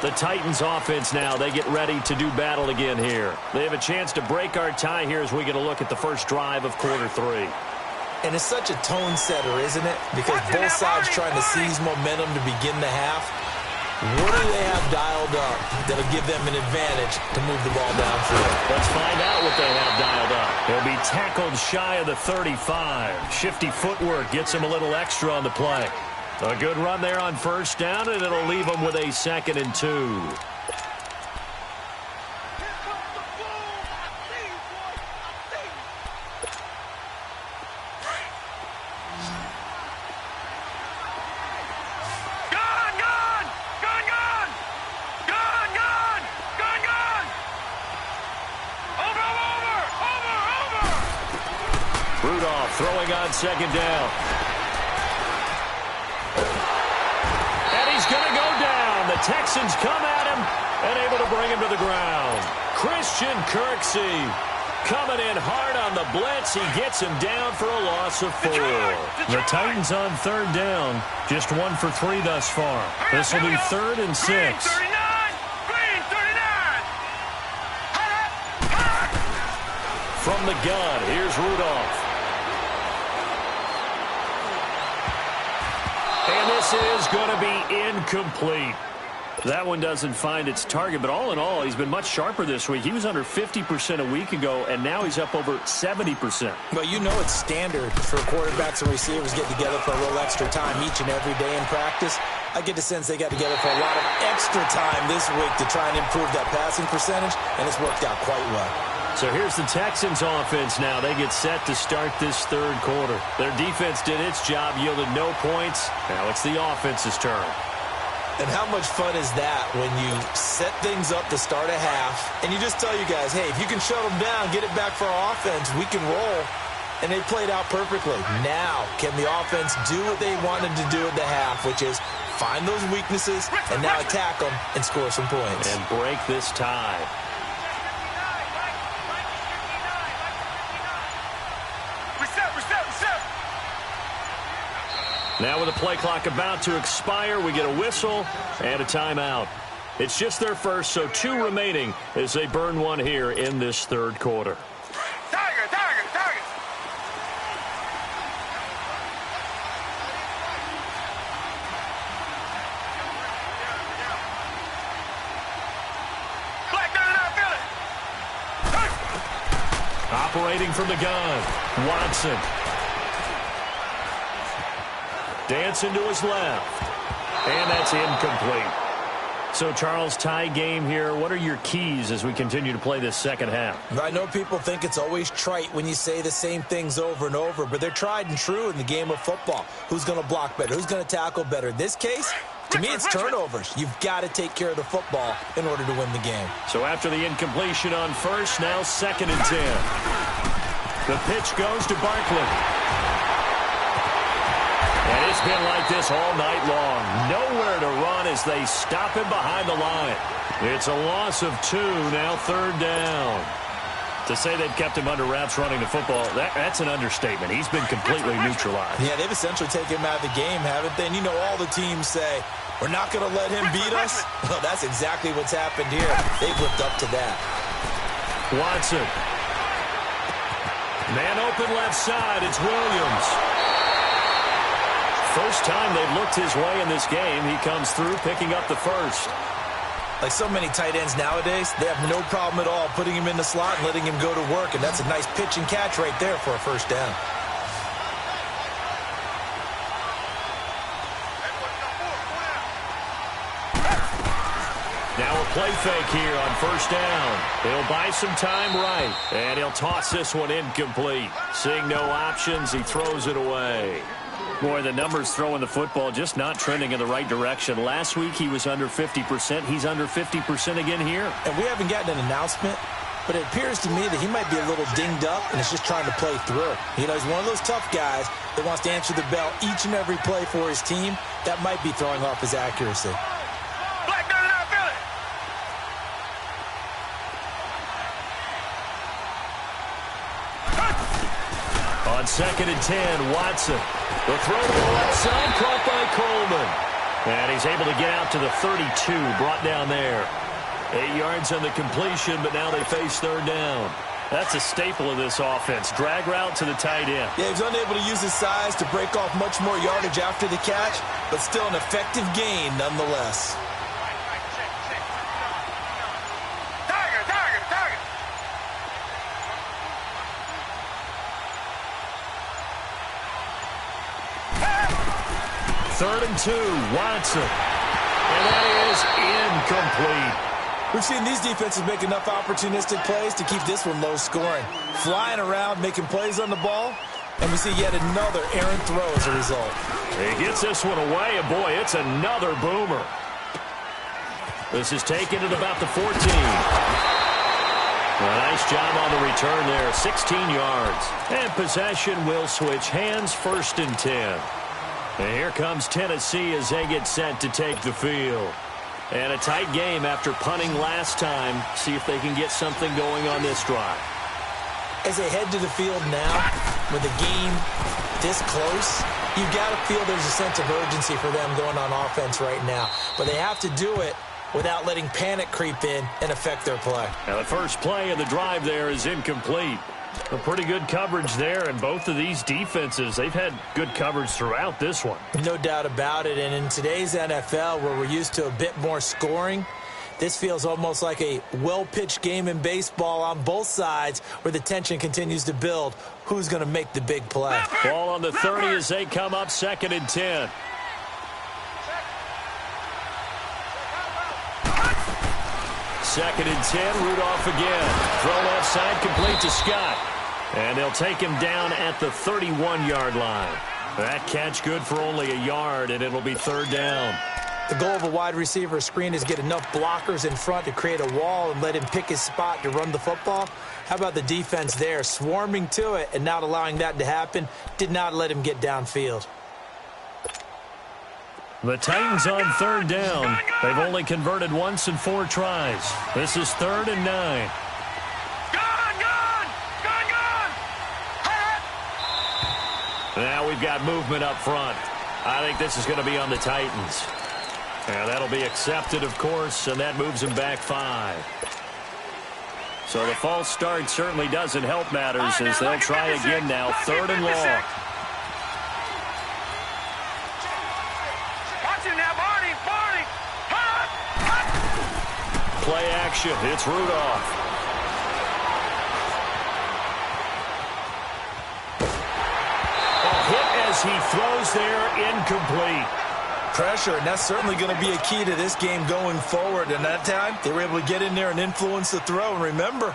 The Titans offense now, they get ready to do battle again here. They have a chance to break our tie here as we get a look at the first drive of quarter 3. And it's such a tone setter, isn't it? Because both sides trying to seize momentum to begin the half. What do they have dialed up that'll give them an advantage to move the ball downfield? Let's find out what they have dialed up. They'll be tackled shy of the 35. Shifty footwork gets him a little extra on the play. A good run there on first down, and it'll leave them with a 2nd and 2. Rudolph throwing on 2nd down. Going to go down. The Texans come at him and able to bring him to the ground. Christian Kirksey coming in hard on the blitz. He gets him down for a loss of 4. The Titans on 3rd down. Just 1 for 3 thus far. This will be 3rd and 6. From the gun, here's Rudolph. And this is going to be incomplete. That one doesn't find its target, but all in all, he's been much sharper this week. He was under 50% a week ago, and now he's up over 70%. Well, you know it's standard for quarterbacks and receivers getting together for a little extra time each and every day in practice. I get the sense they got together for a lot of extra time this week to try and improve that passing percentage, and it's worked out quite well. So here's the Texans offense now. They get set to start this 3rd quarter. Their defense did its job, yielded no points. Now it's the offense's turn. And how much fun is that when you set things up to start a half, and you just tell you guys, hey, if you can shut them down, get it back for our offense, we can roll. And they played out perfectly. Now, can the offense do what they wanted to do at the half, which is find those weaknesses and now attack them and score some points. And break this tie. Now with the play clock about to expire, we get a whistle and a timeout. It's just their first, so 2 remaining as they burn 1 here in this 3rd quarter. Target. Operating from the gun, Watson. Dancing to his left. And that's incomplete. So, Charles, tie game here. What are your keys as we continue to play this second half? I know people think it's always trite when you say the same things over and over, but they're tried and true in the game of football. Who's going to block better? Who's going to tackle better? In this case, to me, it's turnovers. You've got to take care of the football in order to win the game. So after the incompletion on first, now 2nd and 10. The pitch goes to Barkley. And it's been like this all night long. Nowhere to run as they stop him behind the line. It's a loss of 2, now 3rd down. To say they've kept him under wraps running the football, that's an understatement. He's been completely neutralized. Yeah, they've essentially taken him out of the game, haven't they? And you know all the teams say, we're not going to let him beat us. Well, that's exactly what's happened here. They've lived up to that. Watson. Man open left side, it's Williams. First time they've looked his way in this game, he comes through picking up the first. Like so many tight ends nowadays, they have no problem at all putting him in the slot and letting him go to work, and that's a nice pitch and catch right there for a first down. Now a play fake here on first down. He'll buy some time right, and he'll toss this one incomplete. Seeing no options, he throws it away. Boy, the numbers throwing the football just not trending in the right direction. Last week he was under 50%. He's under 50% again here. And we haven't gotten an announcement, but it appears to me that he might be a little dinged up and is just trying to play through. You know, he's one of those tough guys that wants to answer the bell each and every play for his team. That might be throwing off his accuracy. On 2nd and 10, Watson. The throw to the left side, caught by Coleman. And he's able to get out to the 32, brought down there. 8 yards on the completion, but now they face third down. That's a staple of this offense. Drag route to the tight end. Yeah, he's unable to use his size to break off much more yardage after the catch, but still an effective gain nonetheless. Third and 2, Watson. And that is incomplete. We've seen these defenses make enough opportunistic plays to keep this one low scoring. Flying around, making plays on the ball, and we see yet another errant throw as a result. He gets this one away, and boy, it's another boomer. This is taken at about the 14. A nice job on the return there, 16 yards. And possession will switch hands, 1st and 10. And here comes Tennessee as they get set to take the field. And a tight game after punting last time. See if they can get something going on this drive. As they head to the field now, with the game this close, you've got to feel there's a sense of urgency for them going on offense right now. But they have to do it without letting panic creep in and affect their play. Now the first play of the drive there is incomplete. A pretty good coverage there, and both of these defenses, they've had good coverage throughout this one. No doubt about it, and in today's NFL, where we're used to a bit more scoring, this feels almost like a well-pitched game in baseball on both sides where the tension continues to build. Who's going to make the big play? Ball on the 30 as they come up 2nd and 10. Second and 10, Rudolph again. Throw left side, complete to Scott. And they'll take him down at the 31-yard line. That catch good for only a yard, and it'll be 3rd down. The goal of a wide receiver screen is get enough blockers in front to create a wall and let him pick his spot to run the football. How about the defense there, swarming to it and not allowing that to happen? Did not let him get downfield. The Titans on 3rd down. They've only converted once in 4 tries. This is 3rd and 9. Now we've got movement up front. I think this is going to be on the Titans. And that'll be accepted, of course, and that moves them back 5. So the false start certainly doesn't help matters as they'll try again now, 3rd and long. Play action. It's Rudolph. A hit as he throws there, incomplete. Pressure, and that's certainly going to be a key to this game going forward. And that time, they were able to get in there and influence the throw. And remember,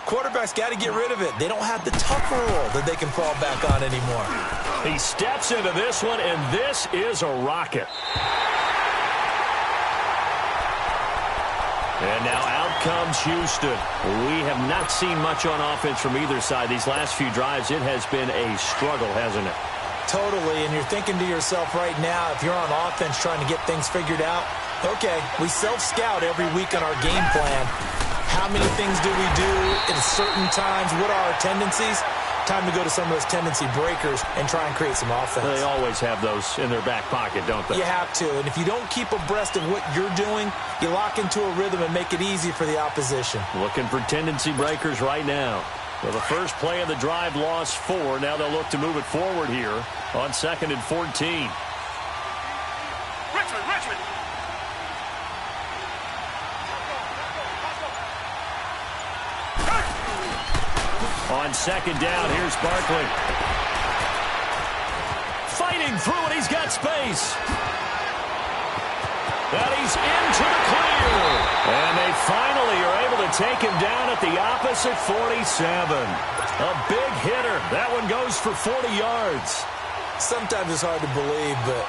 quarterbacks got to get rid of it. They don't have the tough rule that they can fall back on anymore. He steps into this one, and this is a rocket. And now out comes Houston. We have not seen much on offense from either side. These last few drives, it has been a struggle, hasn't it? Totally, and you're thinking to yourself right now, if you're on offense trying to get things figured out, okay, we self-scout every week on our game plan. How many things do we do at certain times? What are our tendencies? Time to go to some of those tendency breakers and try and create some offense. They always have those in their back pocket, don't they? You have to, and if you don't keep abreast of what you're doing, you lock into a rhythm and make it easy for the opposition. Looking for tendency breakers right now. Well, the first play of the drive lost 4. Now they'll look to move it forward here on 2nd and 14. Richmond. On 2nd down, here's Barkley. Fighting through it, he's got space. And he's into the clear. And they finally are able to take him down at the opposite 47. A big hitter. That one goes for 40 yards. Sometimes it's hard to believe, but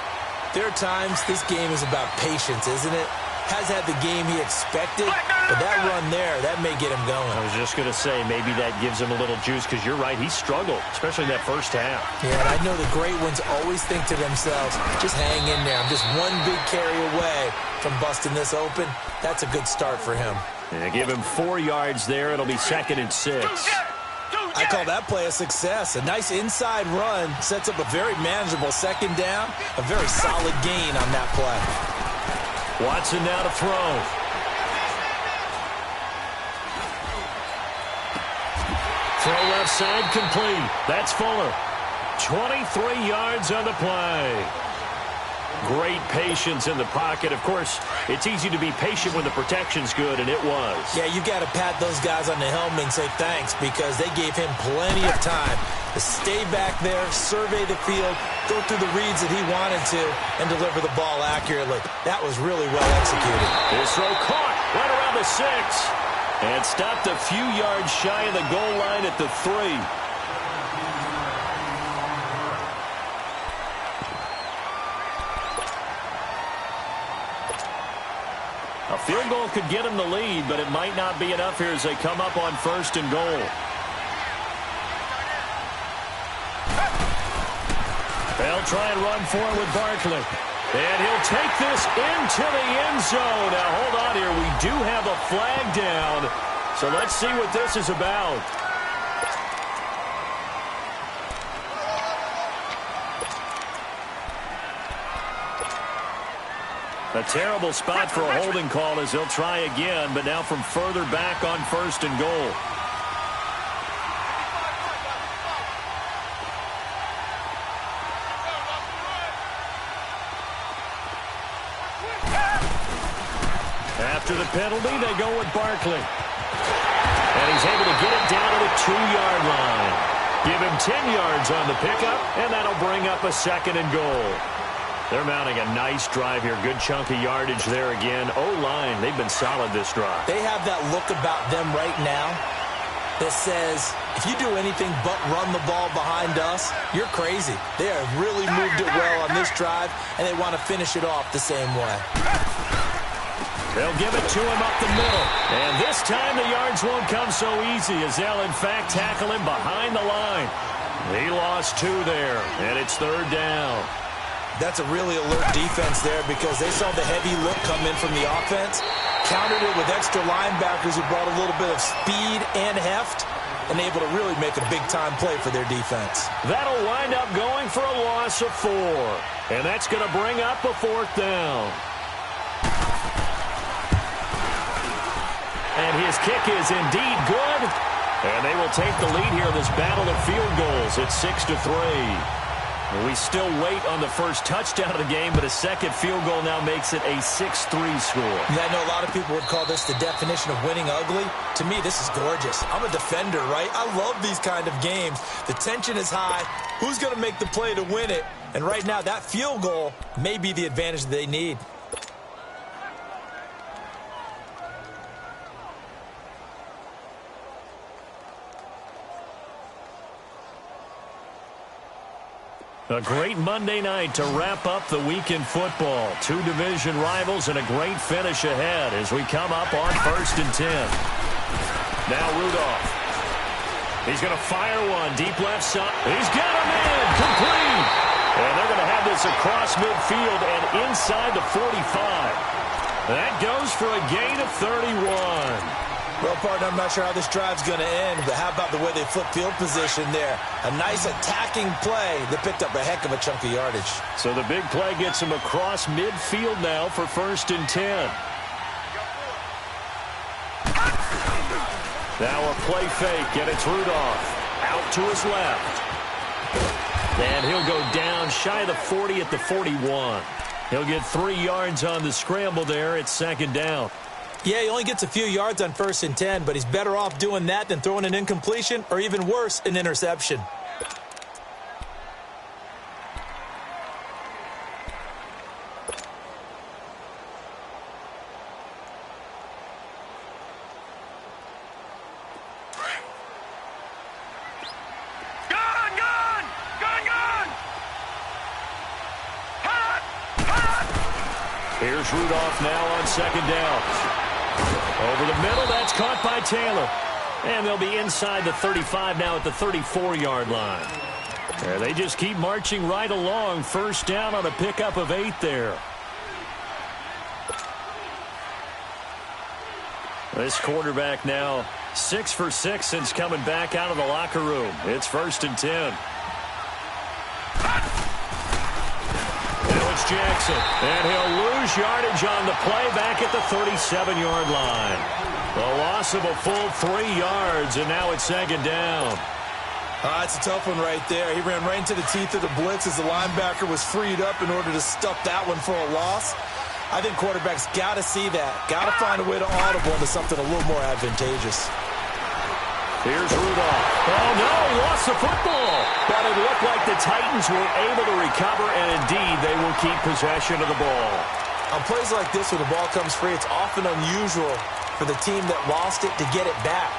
there are times this game is about patience, isn't it? Has had the game he expected, but that run there, that may get him going. I was just going to say, maybe that gives him a little juice, because you're right, he struggled, especially in that first half. Yeah, and I know the great ones always think to themselves, just hang in there. I'm just one big carry away from busting this open. That's a good start for him. And give him 4 yards there. It'll be 2nd and 6. I call that play a success. A nice inside run sets up a very manageable second down. A very solid gain on that play. Watson now to throw. Throw left side complete. That's Fuller. 23 yards on the play. Great patience in the pocket. Of course, it's easy to be patient when the protection's good, and it was. Yeah, you got to pat those guys on the helmet and say thanks because they gave him plenty of time to stay back there, survey the field, go through the reads that he wanted to, and deliver the ball accurately. That was really well executed. His throw caught right around the 6. And stopped a few yards shy of the goal line at the 3. A field goal could get him the lead, but it might not be enough here as they come up on 1st and goal. They'll try and run for it with Barkley. And he'll take this into the end zone. Now, hold on here. We do have a flag down. So let's see what this is about. A terrible spot for a holding call as he'll try again, but now from further back on 1st and goal. After the penalty, they go with Barkley. And he's able to get it down to the 2-yard line. Give him 10 yards on the pickup, and that'll bring up a 2nd and goal. They're mounting a nice drive here. Good chunk of yardage there again. O-line, they've been solid this drive. They have that look about them right now that says, if you do anything but run the ball behind us, you're crazy. They have really moved it well on this drive, and they want to finish it off the same way. They'll give it to him up the middle. And this time the yards won't come so easy as they'll, in fact, tackle him behind the line. He lost 2 there, and it's 3rd down. That's a really alert defense there because they saw the heavy look come in from the offense, countered it with extra linebackers who brought a little bit of speed and heft, and able to really make a big-time play for their defense. That'll wind up going for a loss of 4, and that's going to bring up a 4th down. And his kick is indeed good, and they will take the lead here in this battle of field goals at 6-3. We still wait on the first touchdown of the game, but a 2nd field goal now makes it a 6-3 score. Yeah, I know a lot of people would call this the definition of winning ugly. To me, this is gorgeous. I'm a defender, right? I love these kind of games. The tension is high. Who's going to make the play to win it? And right now, that field goal may be the advantage that they need. A great Monday night to wrap up the week in football. 2 division rivals and a great finish ahead as we come up on 1st and 10. Now Rudolph. He's going to fire one deep left side. He's got him in. Complete. And they're going to have this across midfield and inside the 45. That goes for a gain of 31. Well, partner, I'm not sure how this drive's going to end, but how about the way they flip field position there? A nice attacking play that picked up a heck of a chunk of yardage. So the big play gets him across midfield now for 1st and 10. Now a play fake, and it's Rudolph out to his left. And he'll go down shy of the 40 at the 41. He'll get 3 yards on the scramble there. It's 2nd down. Yeah, he only gets a few yards on 1st and 10, but he's better off doing that than throwing an incompletion or even worse, an interception. Here's Rudolph now on 2nd down. Over the middle, that's caught by Taylor. And they'll be inside the 35 now at the 34-yard line. There, they just keep marching right along. 1st down on a pickup of 8 there. This quarterback now 6 for 6 since coming back out of the locker room. It's 1st and 10. Now it's Jackson. And he'll lose yardage on the play back at the 37-yard line. A loss of a full 3 yards, and now it's 2nd down. It's a tough one right there. He ran right into the teeth of the blitz as the linebacker was freed up in order to stuff that one for a loss. I think quarterbacks got to see that. Got to find a way to audible into something a little more advantageous. Here's Rudolph. Oh, no, lost the football. But it looked like the Titans were able to recover, and indeed, they will keep possession of the ball. On plays like this where the ball comes free, it's often unusual for the team that lost it to get it back.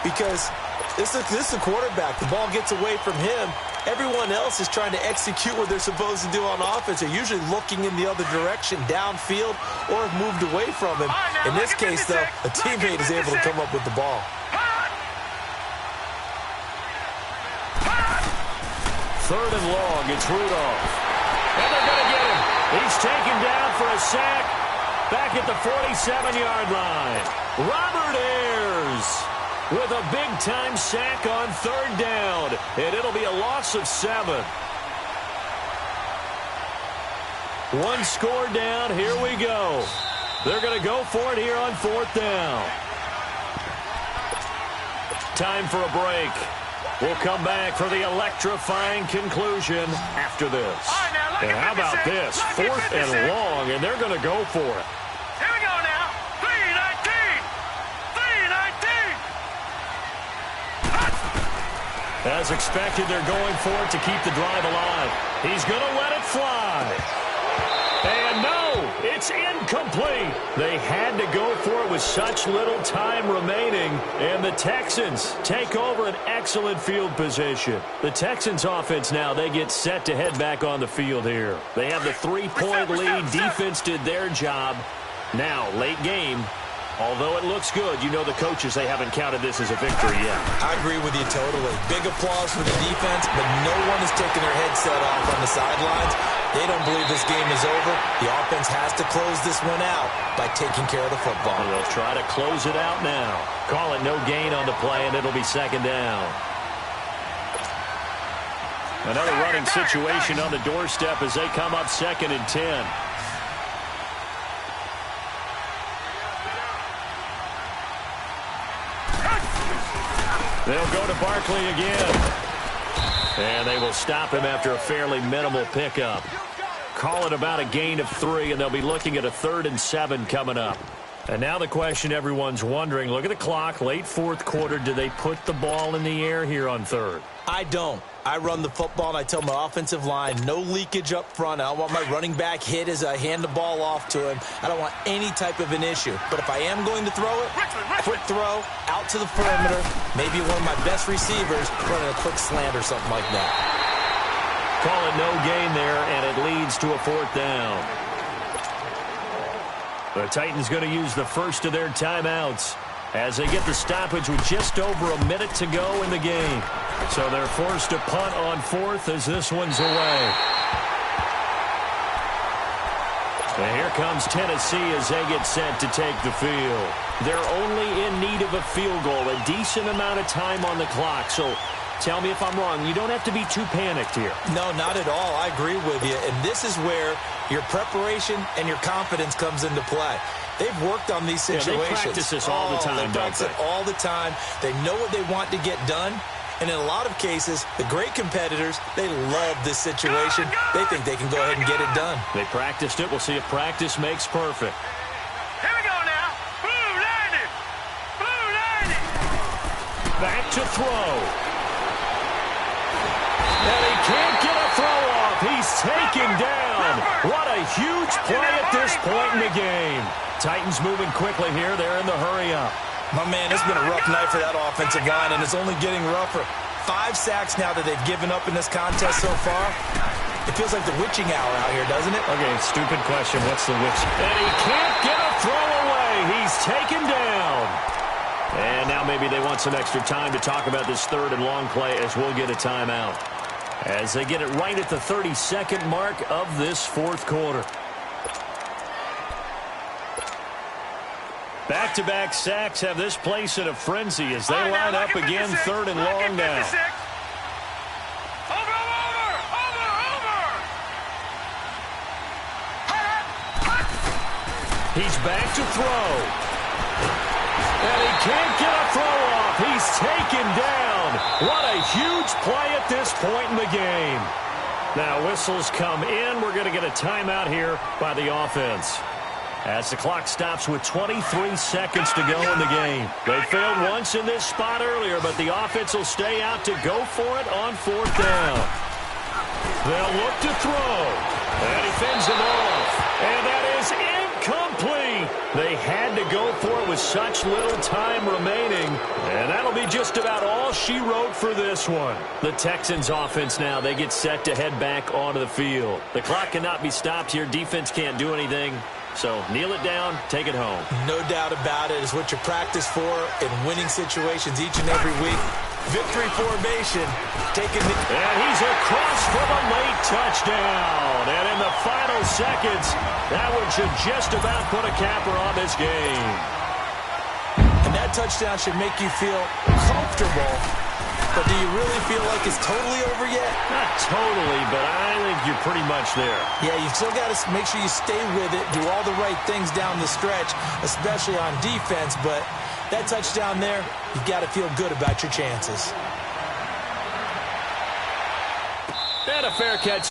Because this is a quarterback. The ball gets away from him. Everyone else is trying to execute what they're supposed to do on offense. They're usually looking in the other direction, downfield, or have moved away from him. In this case, though, a teammate is able to come up with the ball. 3rd and long, it's Rudolph. And they're going to get him. He's taken down for a sack back at the 47-yard line. Robert Ayers with a big-time sack on 3rd down. And it'll be a loss of 7. 1 score down. Here we go. They're going to go for it here on 4th down. Time for a break. We'll come back for the electrifying conclusion after this. And how about this? 4th and long, and they're going to go for it. Here we go now. 3-19. 3-19. As expected, they're going for it to keep the drive alive. He's going to let it fly. And no, it's incomplete. They had to go for it with such little time remaining. And the Texans take over an excellent field position. The Texans offense now, they get set to head back on the field here. They have the 3-point lead. Defense did their job. Now, late game. Although it looks good, you know the coaches, they haven't counted this as a victory yet. I agree with you totally. Big applause for the defense, but no one is taking their headset off on the sidelines. They don't believe this game is over. The offense has to close this one out by taking care of the football. They'll try to close it out now. Call it no gain on the play, and it'll be 2nd down. Another running situation on the doorstep as they come up 2nd and 10. They'll go to Barkley again. And they will stop him after a fairly minimal pickup. Call it about a gain of 3, and they'll be looking at a 3rd and 7 coming up. And now the question everyone's wondering, look at the clock, late 4th quarter, do they put the ball in the air here on 3rd? I don't. I run the football, and I tell my offensive line, no leakage up front. I don't want my running back hit as I hand the ball off to him. I don't want any type of an issue. But if I am going to throw it, quick throw, out to the perimeter, maybe one of my best receivers running a quick slant or something like that. Call it no gain there, and it leads to a 4th down. The Titans going to use the first of their timeouts as they get the stoppage with just over a minute to go in the game. So they're forced to punt on 4th as this one's away. And here comes Tennessee as they get set to take the field. They're only in need of a field goal, a decent amount of time on the clock. So tell me if I'm wrong. You don't have to be too panicked here. No, not at all. I agree with you. And this is where your preparation and your confidence comes into play. They've worked on these situations. Yeah, they practice this all the time, they practice it all the time. They know what they want to get done. And in a lot of cases, the great competitors, they love this situation. They think they can go ahead and get it done. They practiced it. We'll see if practice makes perfect. Here we go now. Blue 90. Blue 90. Back to throw. And he can't get a throw off. He's taken down. What a huge play at this point in the game. Titans moving quickly here. They're in the hurry-up. My man, it's been a rough night for that offensive line, and it's only getting rougher. 5 sacks now that they've given up in this contest so far. It feels like the witching hour out here, doesn't it? Okay, stupid question. What's the witch? And he can't get a throw away. He's taken down. And now maybe they want some extra time to talk about this 3rd and long play as we'll get a timeout. As they get it right at the 32nd mark of this 4th quarter. Back-to-back sacks have this place in a frenzy as they line up again, 3rd and long now. He's back to throw. And he can't get a throw off. He's taken down. What a huge play at this point in the game. Now whistles come in. We're going to get a timeout here by the offense. As the clock stops with 23 seconds to go in the game. They failed once in this spot earlier, but the offense will stay out to go for it on 4th down. They'll look to throw. And he fends him off. And that is incomplete. They had to go for it with such little time remaining. And that'll be just about all she wrote for this one. The Texans offense now, they get set to head back onto the field. The clock cannot be stopped here. Defense can't do anything. So kneel it down, take it home. No doubt about it. It's what you practice for in winning situations each and every week. Victory formation. And he's across for the late touchdown. And in the final seconds, that one should just about put a capper on this game. And that touchdown should make you feel comfortable. But do you really feel like it's totally over yet? Not totally, but I think you're pretty much there. Yeah, you still got to make sure you stay with it, do all the right things down the stretch, especially on defense. But that touchdown there, you've got to feel good about your chances. And a fair catch.